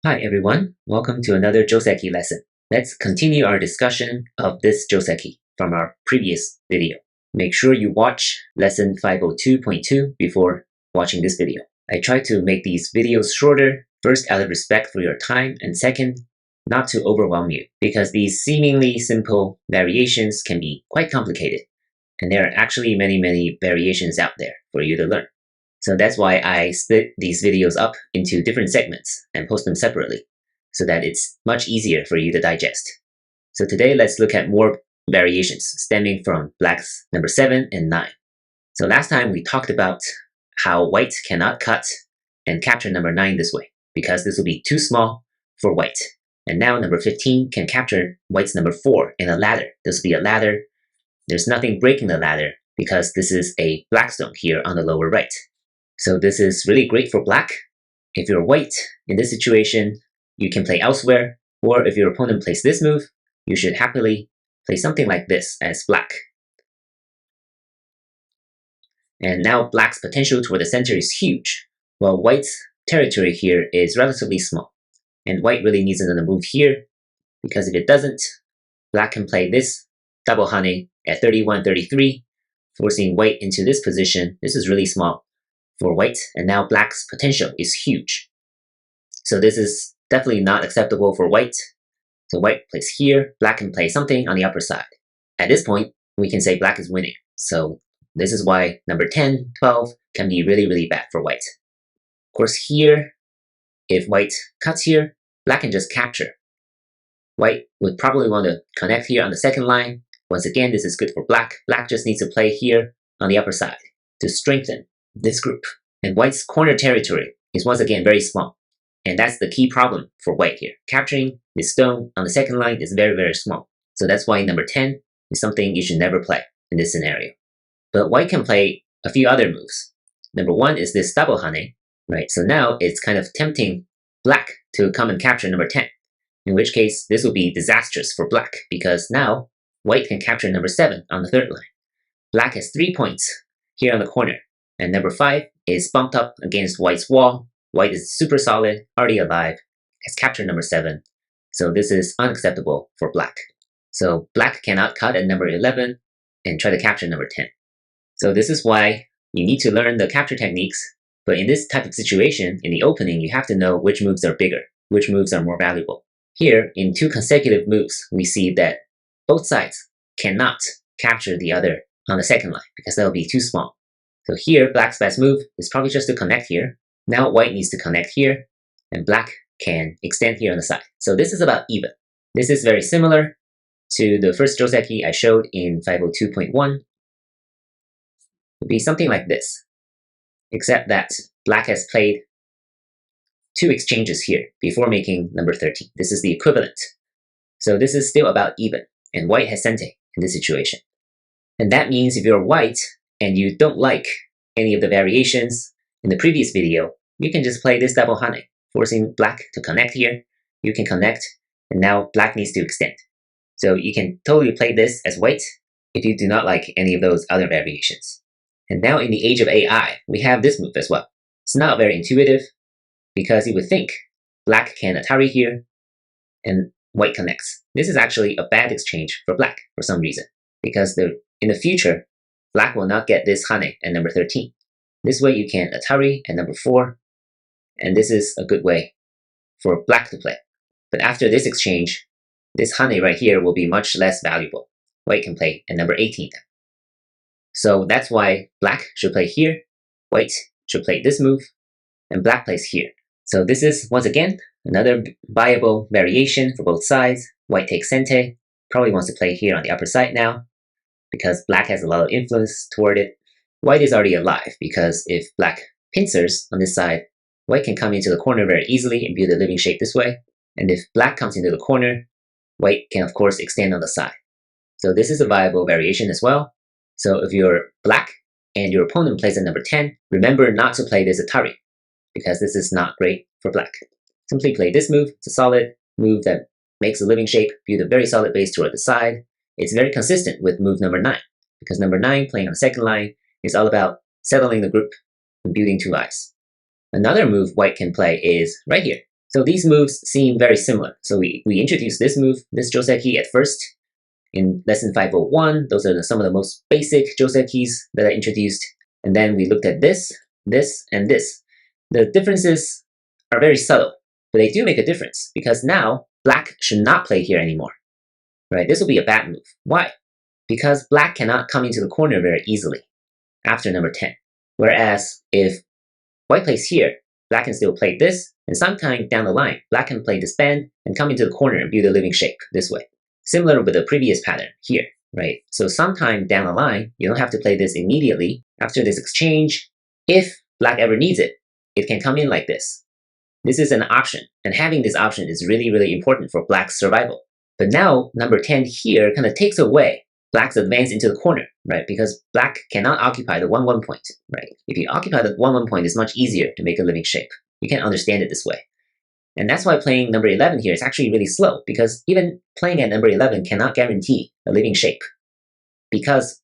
Hi everyone, welcome to another Joseki lesson. Let's continue our discussion of this Joseki from our previous video. Make sure you watch lesson 502.2 before watching this video. I try to make these videos shorter, first out of respect for your time, and second, not to overwhelm you, because these seemingly simple variations can be quite complicated, and there are actually many variations out there for you to learn. So that's why I split these videos up into different segments and post them separately, so that it's much easier for you to digest. So today let's look at more variations stemming from blacks number 7 and 9. So last time we talked about how white cannot cut and capture number 9 this way, because this will be too small for white. And now number 15 can capture white's number 4 in a ladder. This will be a ladder. There's nothing breaking the ladder because this is a black stone here on the lower right. So this is really great for black. If you're white, in this situation, you can play elsewhere, or if your opponent plays this move, you should happily play something like this as black. And now black's potential toward the center is huge, while white's territory here is relatively small. And white really needs another move here, because if it doesn't, black can play this double Hane at 31-33, forcing white into this position. This is really small for white, and now black's potential is huge. So this is definitely not acceptable for white. So white plays here, black can play something on the upper side. At this point, we can say black is winning. So this is why number 10, 12 can be really bad for white. Of course here, if white cuts here, black can just capture. White would probably want to connect here on the second line. Once again, this is good for black. Black just needs to play here on the upper side to strengthen this group. And white's corner territory is once again very small. And that's the key problem for white here. Capturing this stone on the second line is very small. So that's why number 10 is something you should never play in this scenario. But white can play a few other moves. Number 1 is this double Hane, right? So now it's kind of tempting black to come and capture number 10. In which case, this will be disastrous for black, because now white can capture number 7 on the third line. Black has 3 points here on the corner. And number 5 is bumped up against white's wall. White is super solid, already alive, has captured number 7. So this is unacceptable for black. So black cannot cut at number 11 and try to capture number 10. So this is why you need to learn the capture techniques. But in this type of situation, in the opening, you have to know which moves are bigger, which moves are more valuable. Here, in 2 consecutive moves, we see that both sides cannot capture the other on the second line, because that will be too small. So here, black's best move is probably just to connect here. Now white needs to connect here, and black can extend here on the side. So this is about even. This is very similar to the first Joseki I showed in 502.1. It would be something like this, except that black has played 2 exchanges here before making number 13. This is the equivalent. So this is still about even, and white has sente in this situation. And that means if you're white, and you don't like any of the variations in the previous video, you can just play this double Hane, forcing black to connect here. You can connect, and now black needs to extend. So you can totally play this as white if you do not like any of those other variations. And now in the age of AI, we have this move as well. It's not very intuitive, because you would think black can Atari here, and white connects. This is actually a bad exchange for black for some reason, because in the future, black will not get this Hane at number 13. This way you can Atari at number 4, and this is a good way for black to play. But after this exchange, this Hane right here will be much less valuable. White can play at number 18 now. So that's why black should play here, white should play this move, and black plays here. So this is, once again, another viable variation for both sides. White takes sente, probably wants to play here on the upper side now, because black has a lot of influence toward it. White is already alive, because if black pincers on this side, white can come into the corner very easily and build a living shape this way. And if black comes into the corner, white can of course extend on the side. So this is a viable variation as well. So if you're black and your opponent plays at number 10, remember not to play this Atari, because this is not great for black. Simply play this move. It's a solid move that makes a living shape, build a very solid base toward the side. It's very consistent with move number 9, because number 9, playing on the second line, is all about settling the group and building 2 eyes. Another move white can play is right here. So these moves seem very similar. So we introduced this move, this Joseki at first in lesson 501. Those are some of the most basic Josekis that I introduced. And then we looked at this, and this. The differences are very subtle, but they do make a difference because now black should not play here anymore. Right? This will be a bad move. Why? Because black cannot come into the corner very easily after number 10. Whereas if white plays here, black can still play this, and sometime down the line, black can play this bend and come into the corner and build a living shape this way. Similar with the previous pattern here, right? So sometime down the line, you don't have to play this immediately after this exchange. If black ever needs it, it can come in like this. This is an option, and having this option is really, really important for black's survival. But now, number 10 here kind of takes away black's advance into the corner, right? Because black cannot occupy the 1-1 point, right? If you occupy the 1-1 point, it's much easier to make a living shape. You can understand it this way. And that's why playing number 11 here is actually really slow, because even playing at number 11 cannot guarantee a living shape, because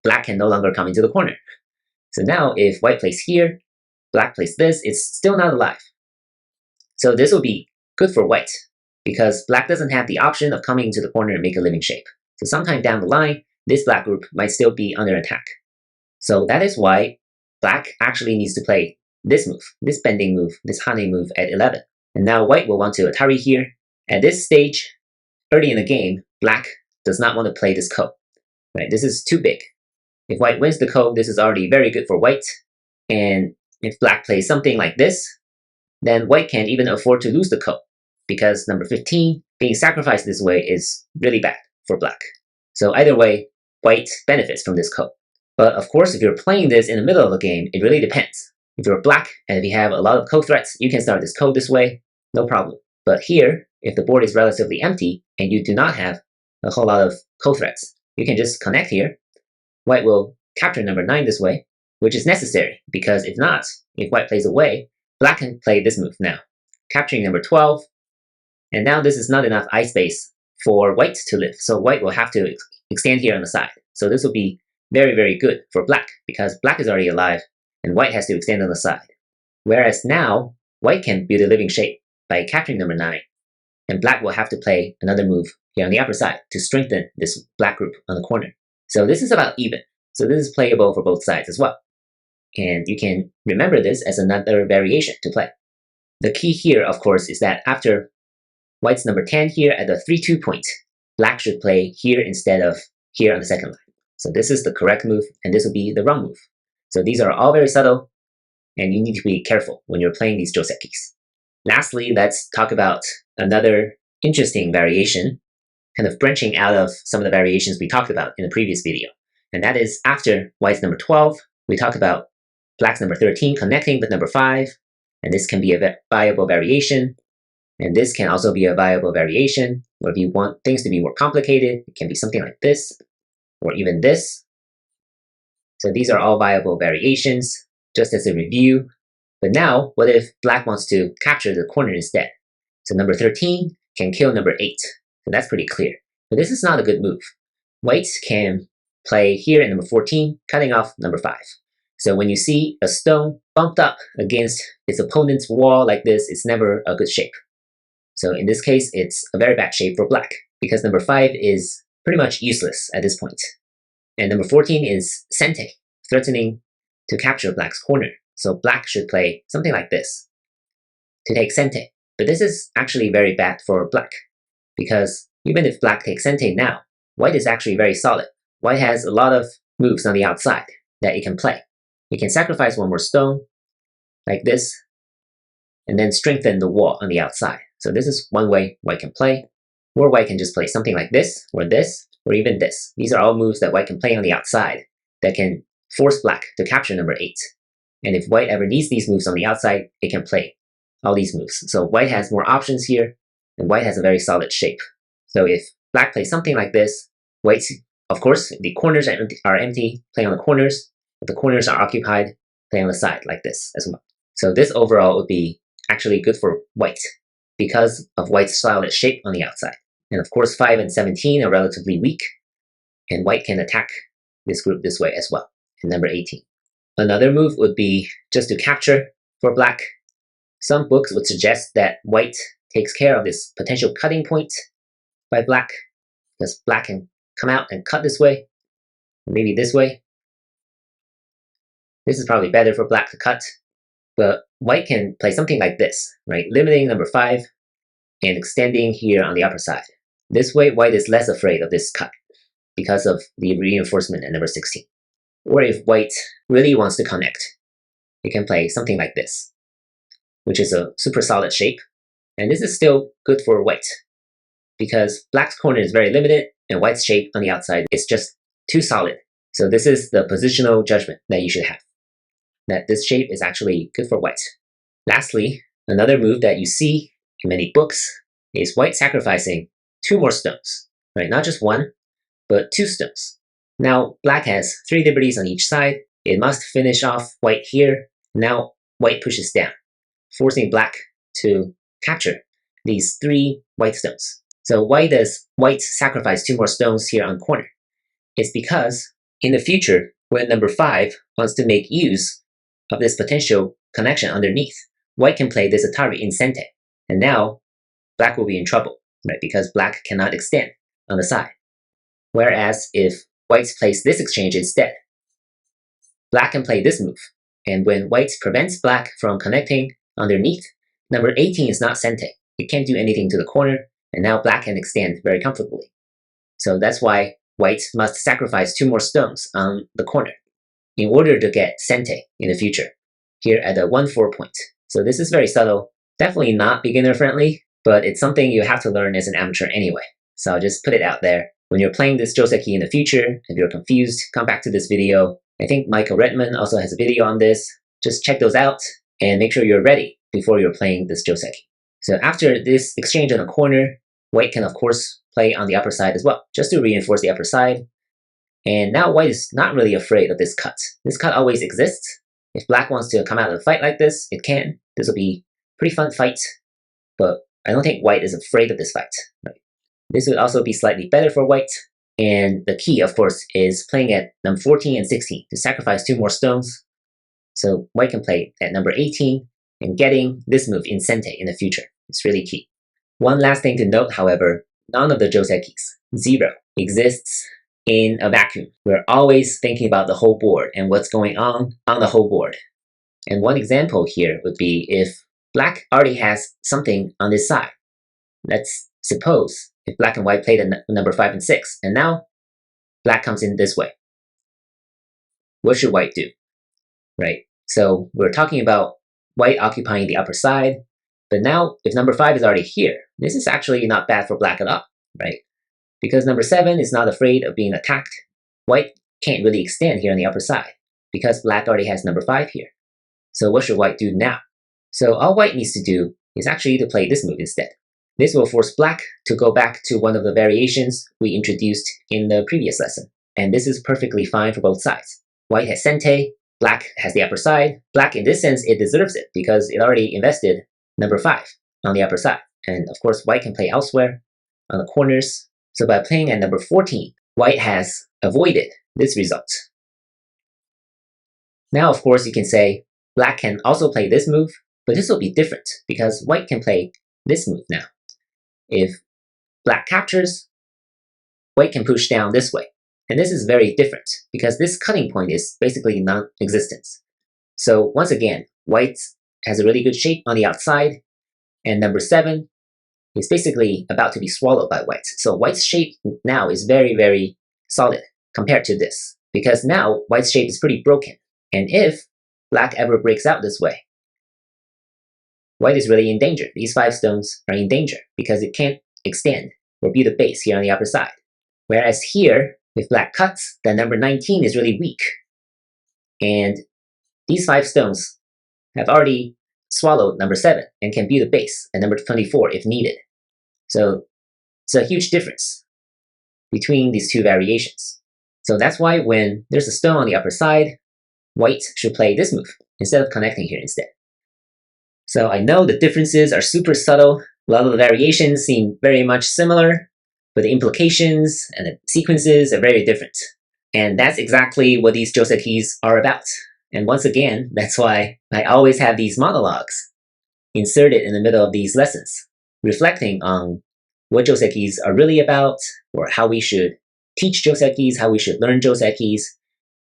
black can no longer come into the corner. So now if white plays here, black plays this, it's still not alive. So this will be good for white, because black doesn't have the option of coming into the corner and make a living shape. So sometime down the line, this black group might still be under attack. So that is why black actually needs to play this move, this bending move, this Hane move at 11. And now white will want to Atari here. At this stage, early in the game, black does not want to play this ko. Right? This is too big. If white wins the ko, this is already very good for white. And if black plays something like this, then white can't even afford to lose the ko, because number 15 being sacrificed this way is really bad for black. So either way, white benefits from this ko. But of course, if you're playing this in the middle of the game, it really depends. If you're black and if you have a lot of ko threats, you can start this ko this way, no problem. But here, if the board is relatively empty and you do not have a whole lot of ko threats, you can just connect here. White will capture number 9 this way, which is necessary, because if not, if white plays away, black can play this move now, capturing number 12. And now this is not enough ice space for white to live, so white will have to extend here on the side. So this will be very, very good for black, because black is already alive and white has to extend on the side. Whereas now, white can build a living shape by capturing number 9, and black will have to play another move here on the upper side to strengthen this black group on the corner. So this is about even. So this is playable for both sides as well. And you can remember this as another variation to play. The key here, of course, is that after white's number 10 here at the 3-2 point, black should play here instead of here on the second line. So this is the correct move, and this will be the wrong move. So these are all very subtle, and you need to be careful when you're playing these Josekis. Lastly, let's talk about another interesting variation, kind of branching out of some of the variations we talked about in the previous video. And that is after white's number 12, we talked about black's number 13 connecting with number 5, and this can be a viable variation. And this can also be a viable variation, or if you want things to be more complicated, it can be something like this, or even this. So these are all viable variations, just as a review. But now, what if black wants to capture the corner instead? So number 13 can kill number 8. So that's pretty clear. But this is not a good move. White can play here at number 14, cutting off number 5. So when you see a stone bumped up against its opponent's wall like this, it's never a good shape. So in this case, it's a very bad shape for black, because number 5 is pretty much useless at this point. And number 14 is sente, threatening to capture black's corner. So black should play something like this to take sente. But this is actually very bad for black, because even if black takes sente now, white is actually very solid. White has a lot of moves on the outside that it can play. It can sacrifice one more stone, like this, and then strengthen the wall on the outside. So this is one way white can play. Or white can just play something like this, or even this. These are all moves that white can play on the outside that can force black to capture number 8. And if white ever needs these moves on the outside, it can play all these moves. So white has more options here, and white has a very solid shape. So if black plays something like this, white, of course, the corners are empty, play on the corners. If the corners are occupied, play on the side like this as well. So this overall would be actually good for white, because of white's solid shape on the outside. And of course, 5 and 17 are relatively weak, and white can attack this group this way as well, in number 18. Another move would be just to capture for black. some books would suggest that white takes care of this potential cutting point by black, because black can come out and cut this way, or maybe this way. This is probably better for black to cut, but white can play something like this, right? Limiting number 5 and extending here on the upper side. This way, white is less afraid of this cut because of the reinforcement at number 16. Or if white really wants to connect, it can play something like this, which is a super solid shape. And this is still good for white because black's corner is very limited and white's shape on the outside is just too solid. So this is the positional judgment that you should have, that this shape is actually good for white. Lastly, another move that you see in many books is white sacrificing 2 more stones, right? Not just 1, but 2 stones. Now, black has 3 liberties on each side. It must finish off white here. Now, white pushes down, forcing black to capture these 3 white stones. So why does white sacrifice 2 more stones here on corner? It's because in the future, when number 5 wants to make use of this potential connection underneath, white can play this Atari in Sente. And now, black will be in trouble, right? Because black cannot extend on the side. Whereas if white plays this exchange instead, black can play this move. And when white prevents black from connecting underneath, number 18 is not Sente. It can't do anything to the corner, and now black can extend very comfortably. So that's why white must sacrifice 2 more stones on the corner in order to get Sente in the future, here at the 1-4 point. So this is very subtle, definitely not beginner friendly, but it's something you have to learn as an amateur anyway. So I'll just put it out there. When you're playing this Joseki in the future, if you're confused, come back to this video. I think Michael Redman also has a video on this. Just check those out and make sure you're ready before you're playing this Joseki. So after this exchange on the corner, white can of course play on the upper side as well, just to reinforce the upper side. And now white is not really afraid of this cut. This cut always exists. If black wants to come out of the fight like this, it can. This will be a pretty fun fight, but I don't think white is afraid of this fight. Right? This would also be slightly better for white. And the key, of course, is playing at number 14 and 16 to sacrifice 2 more stones. So white can play at number 18 and getting this move in Sente in the future. It's really key. One last thing to note, however, none of the Josekis, 0, exists in a vacuum. We're always thinking about the whole board and what's going on the whole board. And one example here would be if black already has something on this side. Let's suppose if black and white played at number 5 and 6, and now black comes in this way. What should white do? Right? So we're talking about white occupying the upper side, but now if number 5 is already here, this is actually not bad for black at all, right? Because number 7 is not afraid of being attacked. White can't really extend here on the upper side because black already has number 5 here. So what should white do now? So all white needs to do is actually to play this move instead. This will force black to go back to one of the variations we introduced in the previous lesson. And this is perfectly fine for both sides. White has Sente, black has the upper side. Black, in this sense, it deserves it because it already invested number 5 on the upper side. And of course, white can play elsewhere on the corners. So by playing at number 14, white has avoided this result. Now, of course, you can say black can also play this move, but this will be different because white can play this move now. If black captures, white can push down this way. And this is very different because this cutting point is basically non-existent. So once again, white has a really good shape on the outside, and number 7 is basically about to be swallowed by white. So white's shape now is very, very solid compared to this, because now white's shape is pretty broken. And if black ever breaks out this way, white is really in danger. These 5 stones are in danger because it can't extend or be the base here on the upper side. Whereas here, if black cuts, then number 19 is really weak. And these 5 stones have already swallowed number 7 and can be the base at number 24 if needed. So it's a huge difference between these 2 variations. So that's why when there's a stone on the upper side, white should play this move instead of connecting here instead. So I know the differences are super subtle. A lot of the variations seem very much similar, but the implications and the sequences are very different. And that's exactly what these Josekis are about. And once again, that's why I always have these monologues. inserted in the middle of these lessons, reflecting on what Josekis are really about, or how we should teach Josekis, how we should learn Josekis,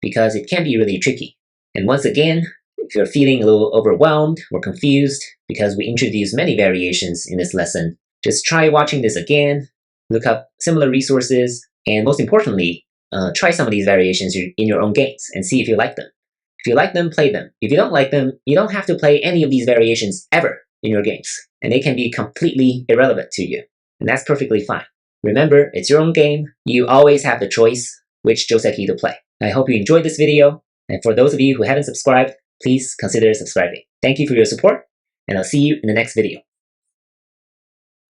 because it can be really tricky. And once again, if you're feeling a little overwhelmed or confused because we introduced many variations in this lesson, just try watching this again, look up similar resources, and most importantly, try some of these variations in your own games and see if you like them. If you like them, play them. If you don't like them, you don't have to play any of these variations ever in your games, and they can be completely irrelevant to you, and that's perfectly fine. Remember, it's your own game. You always have the choice which Joseki to play. I hope you enjoyed this video, and for those of you who haven't subscribed, please consider subscribing. Thank you for your support, and I'll see you in the next video.